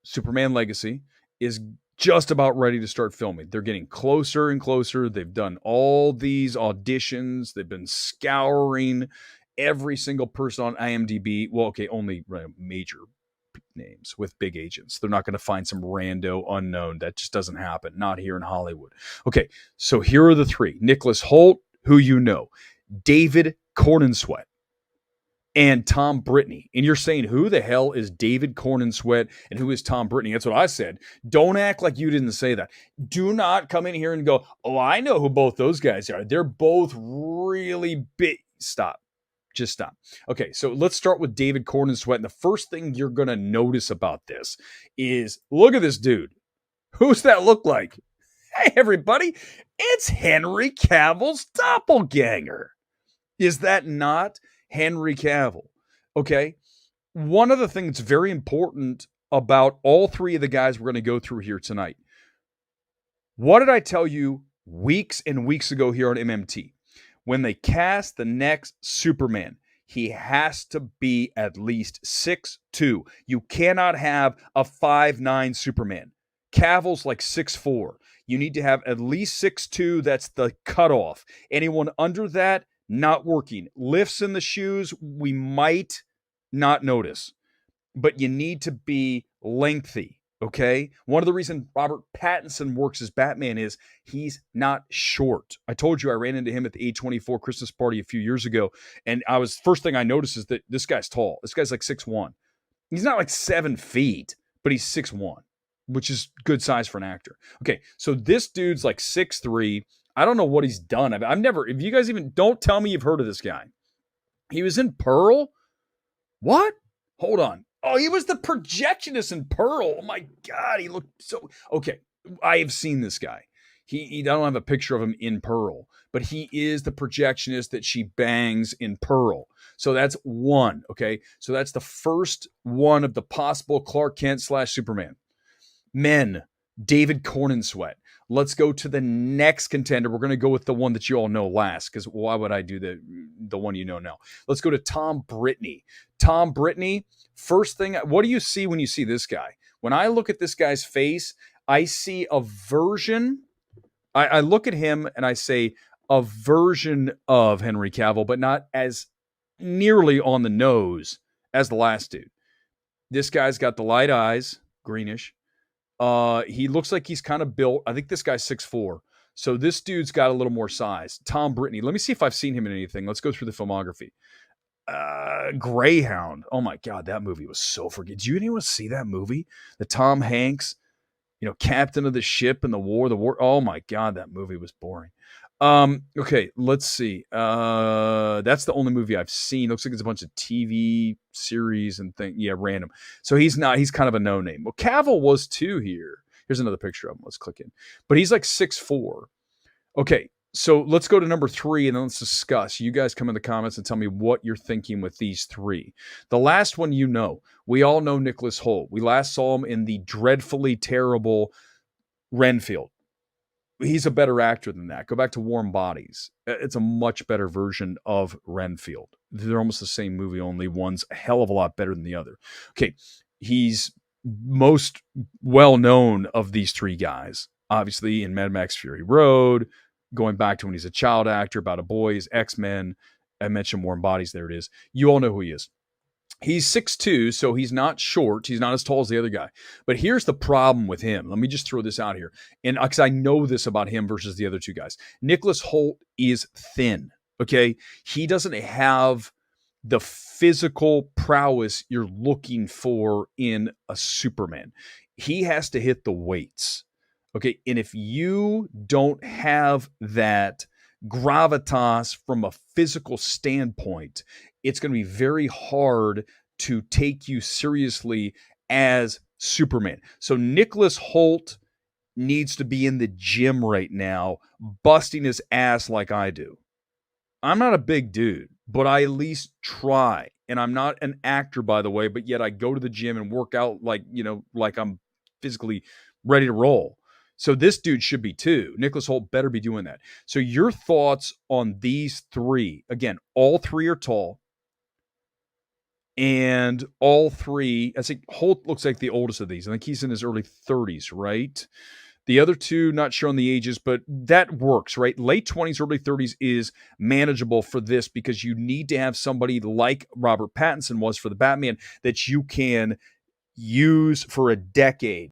Superman Legacy, is just about ready to start filming. They're getting closer and closer. They've done all these auditions. They've been scouring every single person on IMDb. Well, okay, only major names with big agents. They're not going to find some rando unknown. That just doesn't happen. Not here in Hollywood. Okay, so here are the three. Nicholas Hoult, who you know. David Cornenswet, and Tom Brittany. And you're saying, who the hell is David Cornenswet and who is Tom Brittany? That's what I said. Don't act like you didn't say that. Do not come in here and go, oh, I know who both those guys are. They're both really big. Stop. Just stop. Okay, so let's start with David Cornenswet. And the first thing you're going to notice about this is, look at this dude. Who's that look like? Hey, everybody. It's Henry Cavill's doppelganger. Is that not Henry Cavill? Okay. One of the things that's very important about all three of the guys we're going to go through here tonight. What did I tell you weeks and weeks ago here on MMT? When they cast the next Superman, he has to be at least 6'2". You cannot have a 5'9" Superman. Cavill's like 6'4". You need to have at least 6'2". That's the cutoff. Anyone under that, not working. Lifts in the shoes, we might not notice, but you need to be lengthy, okay? One of the reasons Robert Pattinson works as Batman is he's not short. I told you I ran into him at the A24 Christmas party a few years ago, and first thing I noticed is that this guy's tall. This guy's like 6'1". He's not like 7 feet, but he's 6'1", which is good size for an actor. Okay, so this dude's like 6'3". I don't know what he's done. I've never, if you guys even, don't tell me you've heard of this guy. He was in Pearl? What? Hold on. Oh, he was the projectionist in Pearl. Oh my God, he looked so, okay. I have seen this guy. I don't have a picture of him in Pearl, but he is the projectionist that she bangs in Pearl. So that's one, okay? So that's the first one of the possible Clark Kent / Superman. Men, David Cornenswet. Let's go to the next contender. We're going to go with the one that you all know last, because why would I do the one you know now? Let's go to Tom Brittany. Tom Brittany, first thing, what do you see when you see this guy? When I look at this guy's face, I see a version. I look at him and I say a version of Henry Cavill, but not as nearly on the nose as the last dude. This guy's got the light eyes, greenish. He looks like he's kind of built. I think this guy's 6'4". So this dude's got a little more size. Tom Brittany. Let me see if I've seen him in anything. Let's go through the filmography. Greyhound. Oh my God, that movie was so forgettable. Did you anyone see that movie? The Tom Hanks, captain of the ship in the war. Oh my God, that movie was boring. Okay, let's see. That's the only movie I've seen. Looks like it's a bunch of TV series and things. Yeah, random. So he's kind of a no-name. Well, Cavill was too here. Here's another picture of him. Let's click in. But he's like 6'4". Okay, so let's go to number 3 and then let's discuss. You guys come in the comments and tell me what you're thinking with these 3. The last one, we all know Nicholas Hoult. We last saw him in the dreadfully terrible Renfield. He's a better actor than that. Go back to Warm Bodies. It's a much better version of Renfield. They're almost the same movie, only one's a hell of a lot better than the other. Okay, he's most well-known of these 3 guys. Obviously, in Mad Max Fury Road, going back to when he's a child actor about a boy, he's X-Men. I mentioned Warm Bodies. There it is. You all know who he is. He's 6'2", so he's not short. He's not as tall as the other guy. But here's the problem with him. Let me just throw this out here. And because I know this about him versus the other 2 guys. Nicholas Hoult is thin, okay? He doesn't have the physical prowess you're looking for in a Superman. He has to hit the weights, okay? And if you don't have that gravitas from a physical standpoint, it's going to be very hard to take you seriously as Superman. So Nicholas Hoult needs to be in the gym right now, busting his ass like I do. I'm not a big dude, but I at least try. And I'm not an actor, by the way, but yet I go to the gym and work out like I'm physically ready to roll. So this dude should be too. Nicholas Hoult better be doing that. So your thoughts on these 3? Again, all 3 are tall. And all three, I think Holt looks like the oldest of these. I think he's in his early 30s, right? The other two, not sure on the ages, but that works, right? Late 20s, early 30s is manageable for this because you need to have somebody like Robert Pattinson was for the Batman that you can use for a decade